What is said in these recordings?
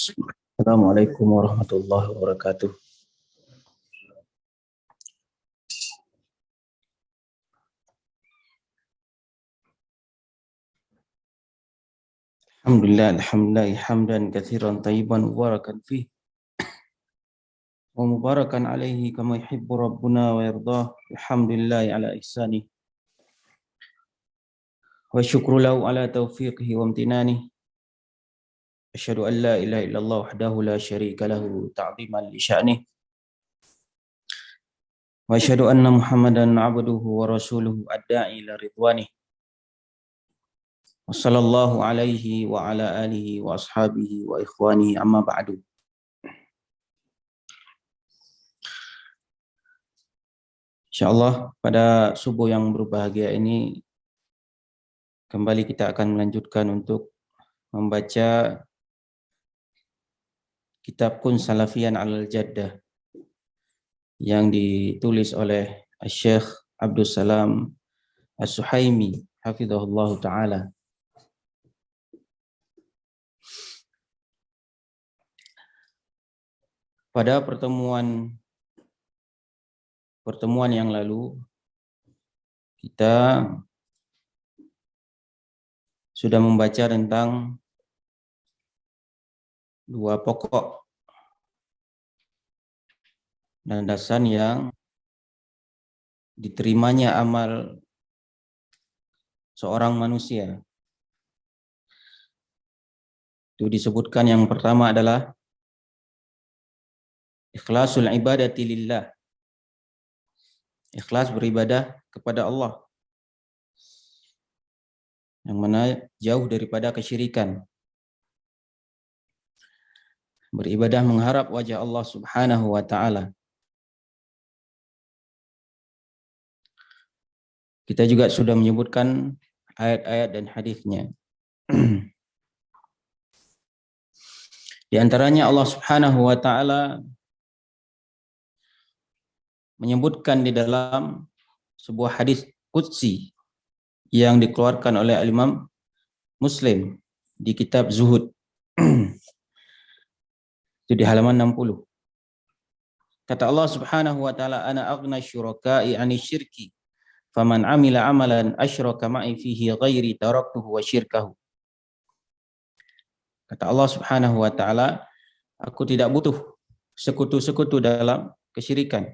Assalamualaikum warahmatullahi wabarakatuh. Alhamdulillah hamdan katsiran tayyiban mubarakan fih wa mubarakan alaihi kama yuhibbu rabbuna wa yardah. Alhamdulillah ala ihsanih wa syukru lahu ala taufiqihi wa amtinani. Asyhadu an la ilaha illallah wahdahu la syarika lahu ta'ziman li sya'nih. Wa asyhadu anna Muhammadan abduhu wa rasuluhu ad-da'i ila ridwanih. Wa sallallahu alaihi wa ala alihi wa ashabihi wa ikhwanihi amma ba'du. InsyaAllah pada subuh yang berbahagia ini kembali kita akan melanjutkan untuk membaca kitab Kun Salafiyan Alal Jaddah yang ditulis oleh Syekh Abdul Salam As-Suhaimi hafizahullah ta'ala. Pada pertemuan yang lalu kita sudah membaca tentang dua pokok landasan yang diterimanya amal seorang manusia. Itu disebutkan yang pertama adalah ikhlasul ibadati lillah. Ikhlas beribadah kepada Allah, yang mana jauh daripada kesyirikan. Beribadah mengharap wajah Allah Subhanahu wa ta'ala. Kita juga sudah menyebutkan ayat-ayat dan hadisnya. Di antaranya Allah Subhanahu wa ta'ala menyebutkan di dalam sebuah hadis qudsi yang dikeluarkan oleh Imam Muslim di kitab Zuhud. Itu di halaman 60. Kata Allah Subhanahu wa ta'ala, ana aghna syuraka'i 'ani syirki faman 'amila 'amalan asyraka ma'i fihi ghairi taraktuhu wa syirkahu. Kata Allah Subhanahu wa ta'ala, aku tidak butuh sekutu-sekutu dalam kesyirikan.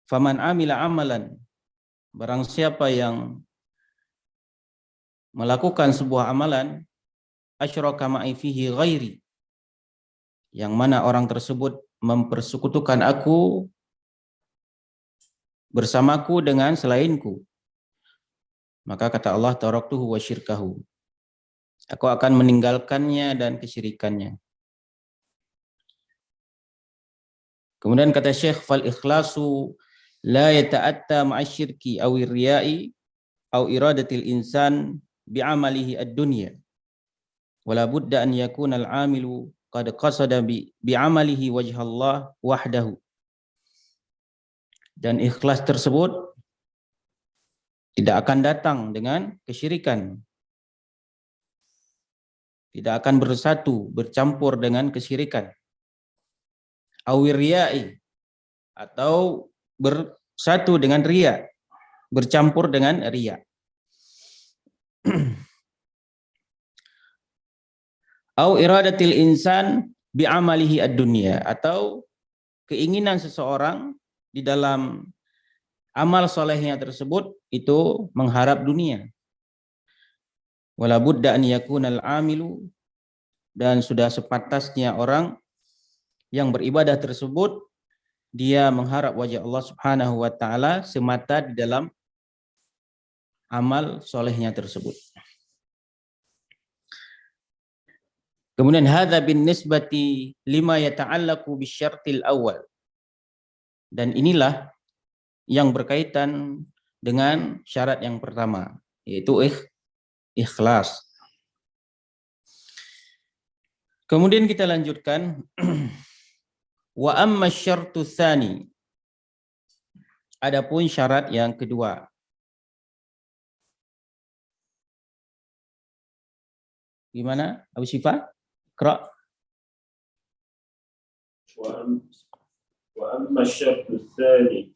Faman 'amila 'amalan, barang siapa yang melakukan sebuah amalan asyraka ma'i fihi ghairi, yang mana orang tersebut mempersekutukan aku bersamaku dengan selainku, maka kata Allah taraktuhu wa syirkahu, aku akan meninggalkannya dan kesyirikannya. Kemudian kata Syekh, fal ikhlasu la yata'atta ma'asyirki awir riya'i aw iradatil insan bi'amalihi ad-dunya wala budda an yakuna al-'amilu qad qasada bi'amalihi wajhallah wahdahu. Dan ikhlas tersebut tidak akan datang dengan kesyirikan, tidak akan bersatu bercampur dengan kesyirikan. Awir riya'i, atau bersatu dengan riya, bercampur dengan riya. Au iradatil insan bi'amalihi ad-dunya, atau keinginan seseorang di dalam amal solehnya tersebut itu mengharap dunia. Wala budda an yakunal amilu, dan sudah sepantasnya orang yang beribadah tersebut dia mengharap wajah Allah Subhanahu wa ta'ala semata di dalam amal solehnya tersebut. Kemudian hadza bin nisbati lima yata'allaqu bisyartil awal, dan inilah yang berkaitan dengan syarat yang pertama, yaitu ikhlas. Kemudian kita lanjutkan. Wa amma syartu tsani, adapun syarat yang kedua. Gimana Abu Syifa? Iqra. وأما الشرط الثاني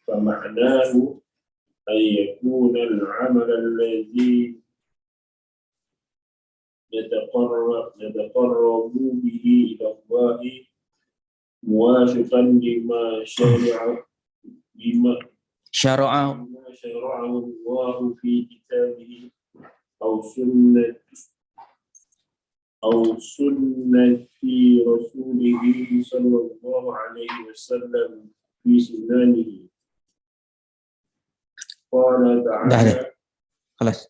فمعناه أن يكون العمل الذي نتقرب به إلى الله موافقا لما شرعه الله في كتابه أو سنة رسوله صلى الله عليه وسلم في سننه. قال تعالى. Kelas.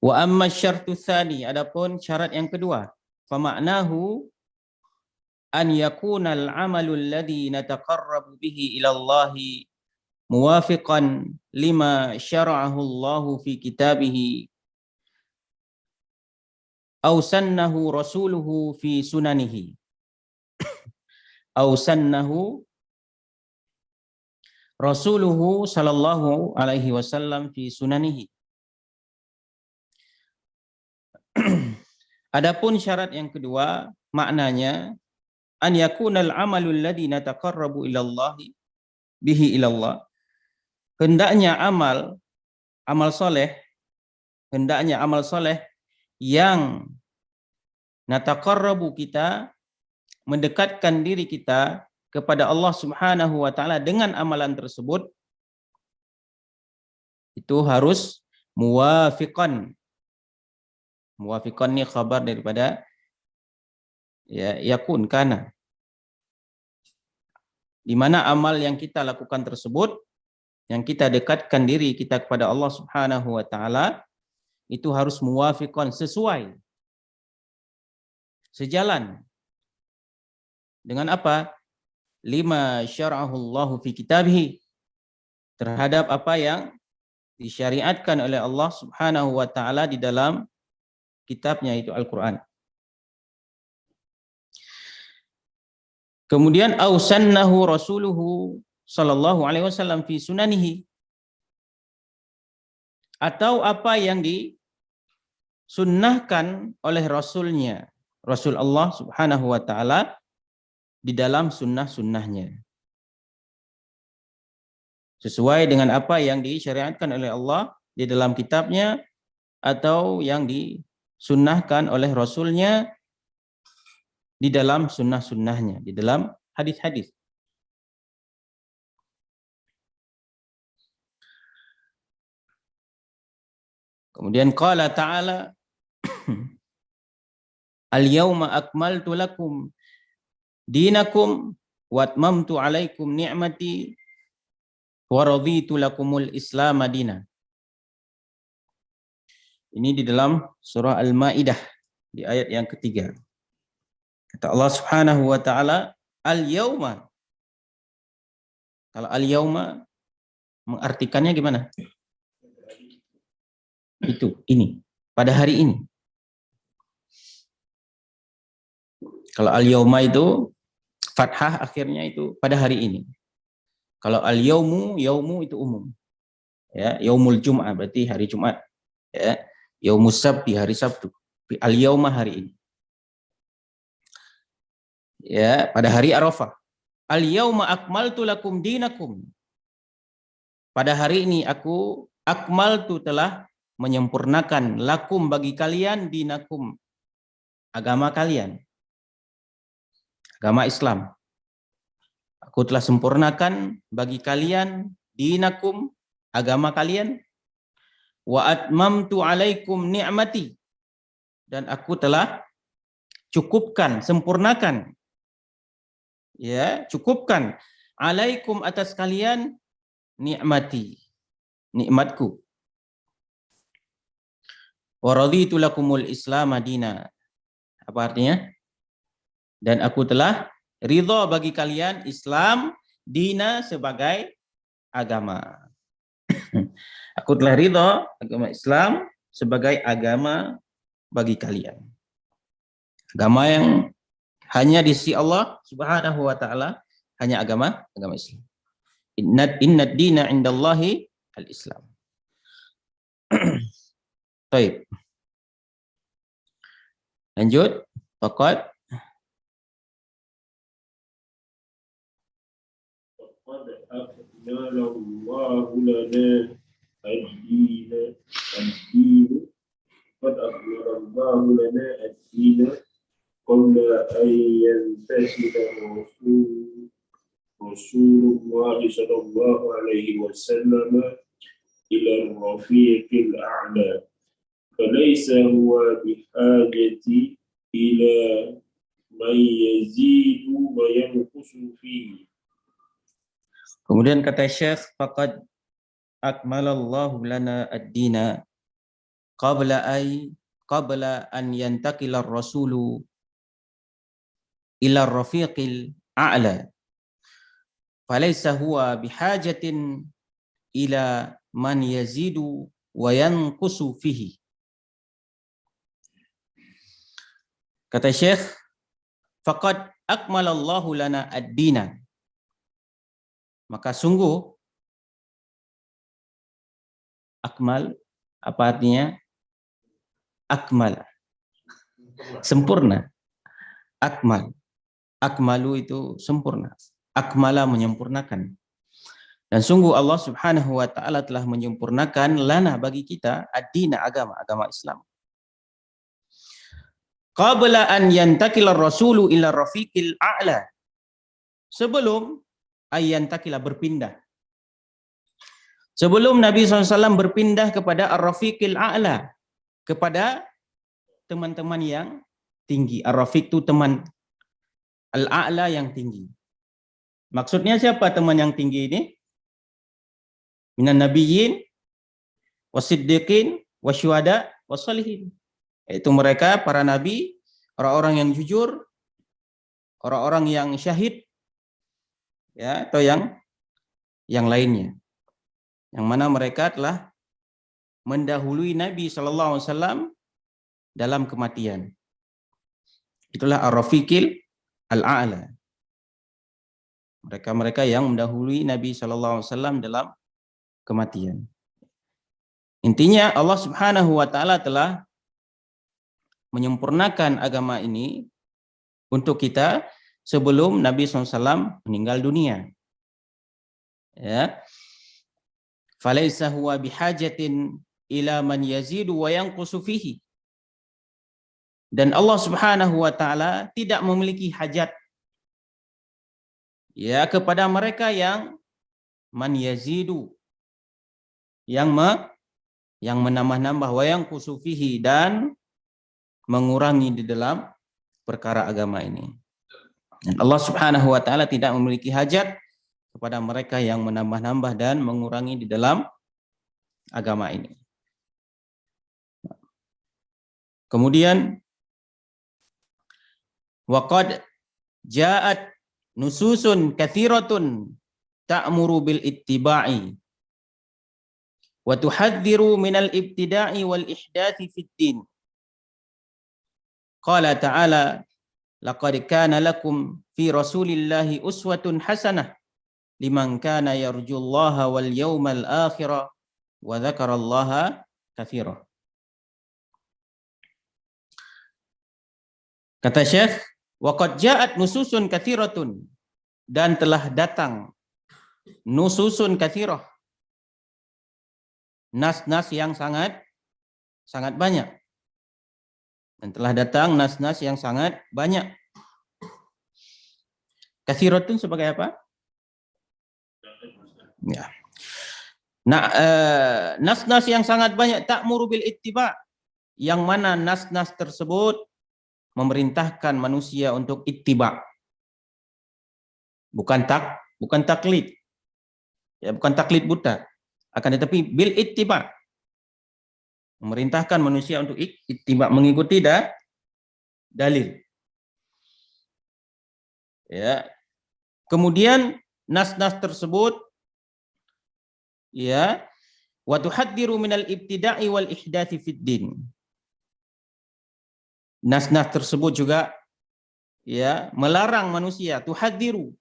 Wa amma syartu tsani, adapun syarat yang kedua, fa ma'nahu an yakuna al-amalu alladhi nataqarrabu bihi ila Allah muwafiqan lima syara'ahu Allah fi kitabih aw sannahu rasuluhu fi sunanihi aw sannahu rasuluhu sallallahu alaihi wasallam fi sunanihi. Adapun syarat yang kedua maknanya an yakunal amalul ladzi nataqarrabu ila Allah bihi ila Allah, hendaknya amal soleh yang nataqarrabu, kita mendekatkan diri kita kepada Allah Subhanahu wa taala dengan amalan tersebut, itu harus muwafiqan. Muwafiqan ini khabar daripada yakun kana, di mana amal yang kita lakukan tersebut, yang kita dekatkan diri kita kepada Allah Subhanahu wa taala, itu harus muwafiqan, sesuai, sejalan dengan apa? Lima syara'ahu Allah fi kitabih, terhadap apa yang disyariatkan oleh Allah Subhanahu wa taala di dalam kitabnya, itu Al-Quran. Kemudian ausannahu rasuluhu sallallahu alaihi wasallam fi sunanihi, atau apa yang disunnahkan oleh Rasulnya, Rasul Allah Subhanahu wa taala di dalam sunnah-sunnahnya, sesuai dengan apa yang disyariatkan oleh Allah di dalam kitabnya atau yang disunnahkan oleh Rasulnya di dalam sunnah-sunnahnya, di dalam hadis-hadis. Kemudian qala ta'ala al-yawma akmaltu lakum dinakum wa atmamtu alaikum ni'mati wa raditu lakumul Islam madina. Ini di dalam surah Al-Maidah di ayat yang ketiga. Kata Allah Subhanahu wa taala, al-yauma. Kalau al-yauma mengartikannya gimana? Itu, ini, pada hari ini. Kalau al-yauma itu fathah akhirnya, itu pada hari ini. Kalau al-yaumu, yaumu itu umum. Ya, yaumul Jum'ah berarti hari Jumat. Ya, yaumus sabti hari Sabtu. Al-yauma hari ini. Ya, pada hari Arafah. Al-yauma akmaltu lakum dinakum. Pada hari ini aku akmaltu, telah menyempurnakan, lakum bagi kalian, dinakum agama kalian, agama Islam. Aku telah sempurnakan bagi kalian, dinakum agama kalian, wa atmamtu alaikum ni'mati, dan aku telah cukupkan, sempurnakan, ya, cukupkan, alaikum atas kalian, ni'mati, nikmatku. Wa raditu lakumul Islam madina. Apa artinya? Dan aku telah ridha bagi kalian Islam dina sebagai agama. Aku telah ridha agama Islam sebagai agama bagi kalian. Agama yang hanya di sisi Allah Subhanahu wa taala, hanya agama Islam. Innad dina indallahi al-Islam. Baik. Lanjut. faqad أكمل الله لنا الدين قد أكمل الله لنا الدين قبل أن ينتهي رسول الله صلى الله عليه وسلم إلى الرفيق الأعلى فليس هو بحاجة إلى من يزيد وينقص فيه. Kemudian kata Syekh, faqad akmalallahu lana ad-dina qabla an yantakila ar-rasulu ila ar-rafiqil a'la falaysa huwa bihajatin ila man yazidu wa yanqusu fihi. Kata Syekh, faqad akmalallahu lana ad-dina, maka sungguh akmal apa artinya? Akmal, sempurna. Akmal, akmalu itu sempurna. Akmala menyempurnakan. Dan sungguh Allah Subhanahu wa taala telah menyempurnakan lana bagi kita ad-dina, agama Islam. Qabla an yantakila rasulu ila rafiqil a'la. Sebelum ayyantakila berpindah. Sebelum Nabi SAW berpindah kepada ar-rafiqil a'la, kepada teman-teman yang tinggi. Ar-rafiq itu teman, al-a'la yang tinggi. Maksudnya siapa teman yang tinggi ini? Minan nabiyyin, wasiddiqin, wasyuhada, wassalihin. Yaitu mereka para nabi, orang-orang yang jujur, orang-orang yang syahid, ya, atau yang lainnya. Yang mana mereka telah mendahului Nabi SAW dalam kematian. Itulah ar-rafiqil al-a'la. Mereka yang mendahului Nabi SAW dalam kematian. Intinya Allah Subhanahu wa taala telah menyempurnakan agama ini untuk kita sebelum Nabi SAW meninggal dunia. Ya. Falaisa huwa bihajatin ila man yazidu wa yanqusu fihi. Dan Allah Subhanahu wa taala tidak memiliki hajat ya kepada mereka yang man yazidu, yang menambah-nambah, wa yanqusu fihi, dan mengurangi di dalam perkara agama ini. Dan Allah Subhanahu wa taala tidak memiliki hajat kepada mereka yang menambah-nambah dan mengurangi di dalam agama ini. Kemudian waqad ja'at nususun katsiratun ta'muru bil ittiba'i wa tuhadziru minal ibtida'i wal ihdathi fid din. Qala ta'ala laqad kana lakum fi rasulillahi uswatun hasanah liman kana yarjullaha wal yawmal akhirah wa dzakarallaha katsira. Kata Syekh, waqad ja'at nususun katsiratun, dan telah datang nususun katsirah, nas-nas yang sangat banyak. Dan telah datang nas-nas yang sangat banyak. Katsiratun sebagai apa? Ya. Nah, nas-nas yang sangat banyak ta'muru bil ittiba, yang mana nas-nas tersebut memerintahkan manusia untuk ittiba. Bukan taklid. Ya, bukan taklid buta. Akan tetapi bil ittiba. Memerintahkan manusia untuk ittiba, mengikuti dalil. Ya. Kemudian nas-nas tersebut ya wa tuhadziru minal ibtida'i wal ihdathi fid din. Nas-nas tersebut juga ya melarang manusia, tuhadziru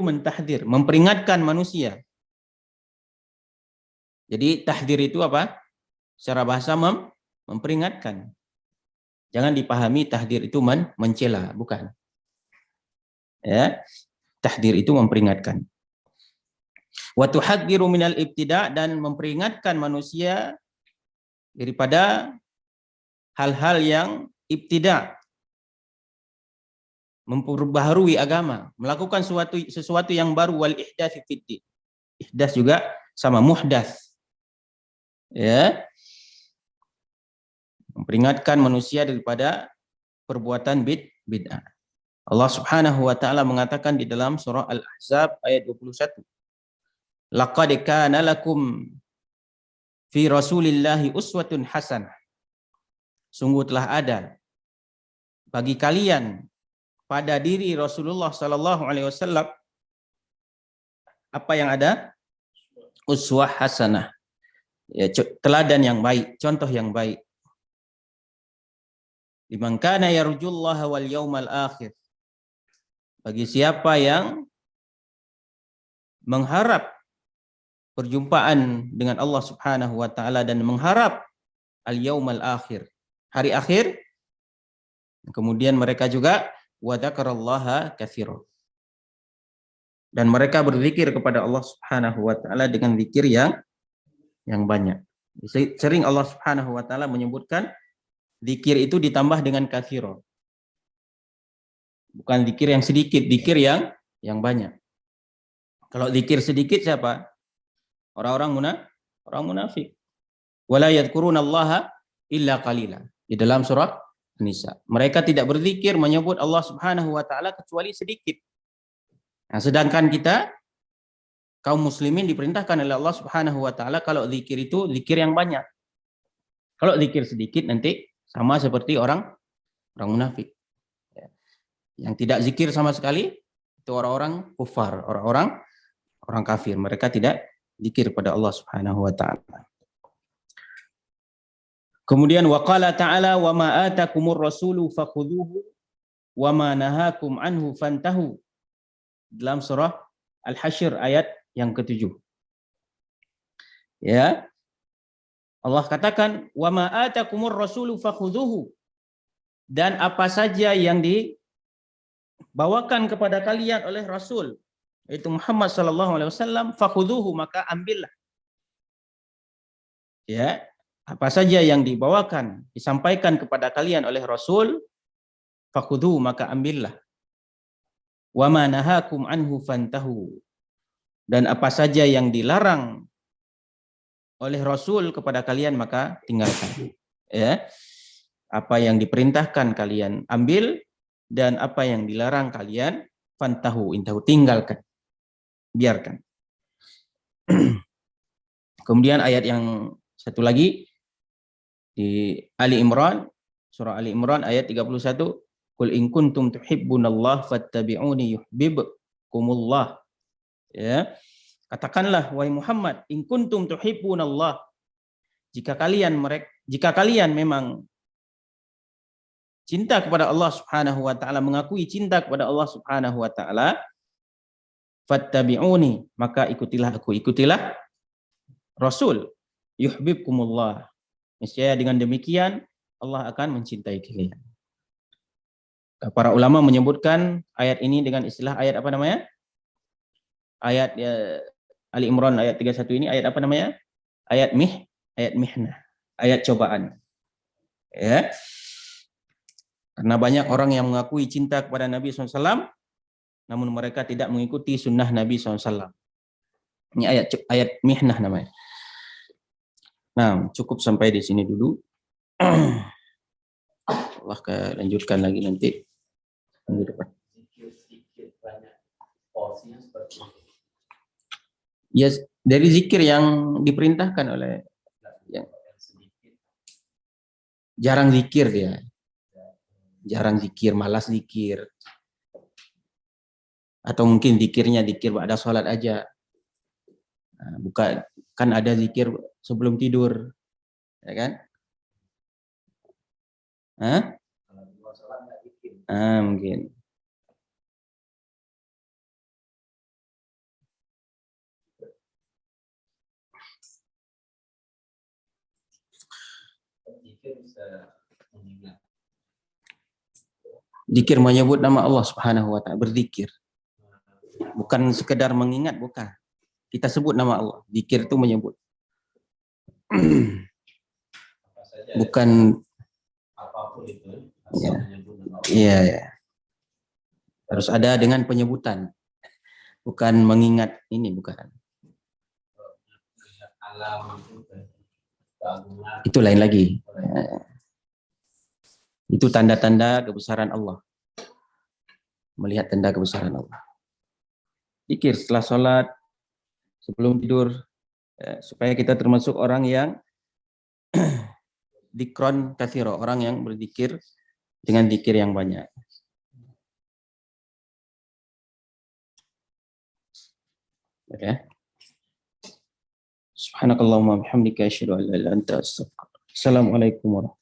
mentahdir, memperingatkan manusia. Jadi tahdir itu apa? Secara bahasa memperingatkan. Jangan dipahami tahdir itu mencela, bukan. Ya, tahdir itu memperingatkan. Wa tuhadziru minal ibtida', dan memperingatkan manusia daripada hal-hal yang ibtida', memperbaharui agama, melakukan sesuatu yang baru, wal ihdas fiddin. Ihdas juga sama muhdas. Ya. Memperingatkan manusia daripada perbuatan bid'ah. Allah Subhanahu wa taala mengatakan di dalam surah Al-Ahzab ayat 21. Laqad kana lakum fi Rasulillahi uswatun hasanah. Sungguh telah ada bagi kalian pada diri Rasulullah sallallahu alaihi wasallam apa yang ada? Uswah hasanah. Ya, teladan yang baik, contoh yang baik. Liman kana yarjullaha wal yaumal akhir. Bagi siapa yang mengharap perjumpaan dengan Allah Subhanahu wa taala dan mengharap al-yaumal akhir, hari akhir. Kemudian mereka juga wa dzakarallaha katsiran. Dan mereka berzikir kepada Allah Subhanahu wa taala dengan zikir yang banyak. Sering Allah Subhanahu wa taala menyebutkan zikir itu ditambah dengan katsiran. Bukan zikir yang sedikit, zikir yang banyak. Kalau zikir sedikit siapa? Orang-orang munafik. Wala yadhkurunallaha illa qalila. Di dalam surah Nisa. Mereka tidak berzikir menyebut Allah Subhanahu wa taala kecuali sedikit. Nah, sedangkan kita kaum muslimin diperintahkan oleh Allah Subhanahu wa taala kalau zikir itu zikir yang banyak. Kalau zikir sedikit nanti sama seperti orang munafik. Yang tidak zikir sama sekali itu orang-orang kufar, orang kafir. Mereka tidak zikir pada Allah Subhanahu wa taala. Kemudian waqala ta'ala wa ma atakumur rasulu fakhudhuhu wa ma nahakum anhu fantahu. Dalam surah Al-Hasyr ayat yang ke-7. Ya. Allah katakan wa ma atakumur rasulu fakhudhuhu, dan apa saja yang dibawakan kepada kalian oleh Rasul yaitu Muhammad sallallahu alaihi wasallam, fakhudhuhu, maka ambillah. Ya. Apa saja yang dibawakan, disampaikan kepada kalian oleh Rasul, fakhudhu, maka ambillah. Wa ma nahakum anhu fantahu, dan apa saja yang dilarang oleh Rasul kepada kalian maka tinggalkan. Ya. Apa yang diperintahkan kalian ambil, dan apa yang dilarang kalian fantahu, intahu, tinggalkan. Biarkan. Kemudian ayat yang satu lagi di Ali Imran, surah Ali Imran ayat 31, qul in kuntum tuhibbunallah fattabi'uni yuhibbukumullah. Ya. Katakanlah wahai Muhammad, in kuntum tuhibbunallah, jika kalian memang cinta kepada Allah Subhanahu wa taala, mengakui cinta kepada Allah Subhanahu wa taala, fattabi'uni, maka ikutilah aku, ikutilah Rasul, yuhibbukumullah. Niscaya dengan demikian Allah akan mencintai kalian. Para ulama menyebutkan ayat ini dengan istilah ayat apa namanya? Ayat Ali Imran ayat 31 ini ayat apa namanya? Ayat mihnah, ayat cobaan. Ya. Karena banyak orang yang mengakui cinta kepada Nabi SAW, namun mereka tidak mengikuti sunnah Nabi SAW. Ini ayat mihnah namanya. Nah, cukup sampai di sini dulu. Allah lanjutkan lagi nanti minggu depan. Ya, dari zikir yang diperintahkan oleh yang jarang zikir dia. Jarang zikir, malas zikir. Atau mungkin zikirnya zikir ba'da sholat aja. Nah, bukan, kan ada zikir sebelum tidur. Ya kan? Hah? Mungkin. Zikir menyebut nama Allah Subhanahu wa taala, berzikir. Bukan sekedar mengingat, bukan. Kita sebut nama Allah. Zikir itu menyebut. Bukan apapun itu. ya. Iya, ya. Harus ada dengan penyebutan. Bukan mengingat ini, bukan. Alam itu lain lagi. Itu tanda-tanda kebesaran Allah. Melihat tanda kebesaran Allah. Zikir setelah sholat, sebelum tidur, supaya kita termasuk orang yang dikron katsiro, orang yang berzikir dengan zikir yang banyak. Oke. Subhanakallahumma bihamdika asyhadu an la ilaha illa anta astaghfiruka. Assalamualaikum warahmatullahi wabarakatuh.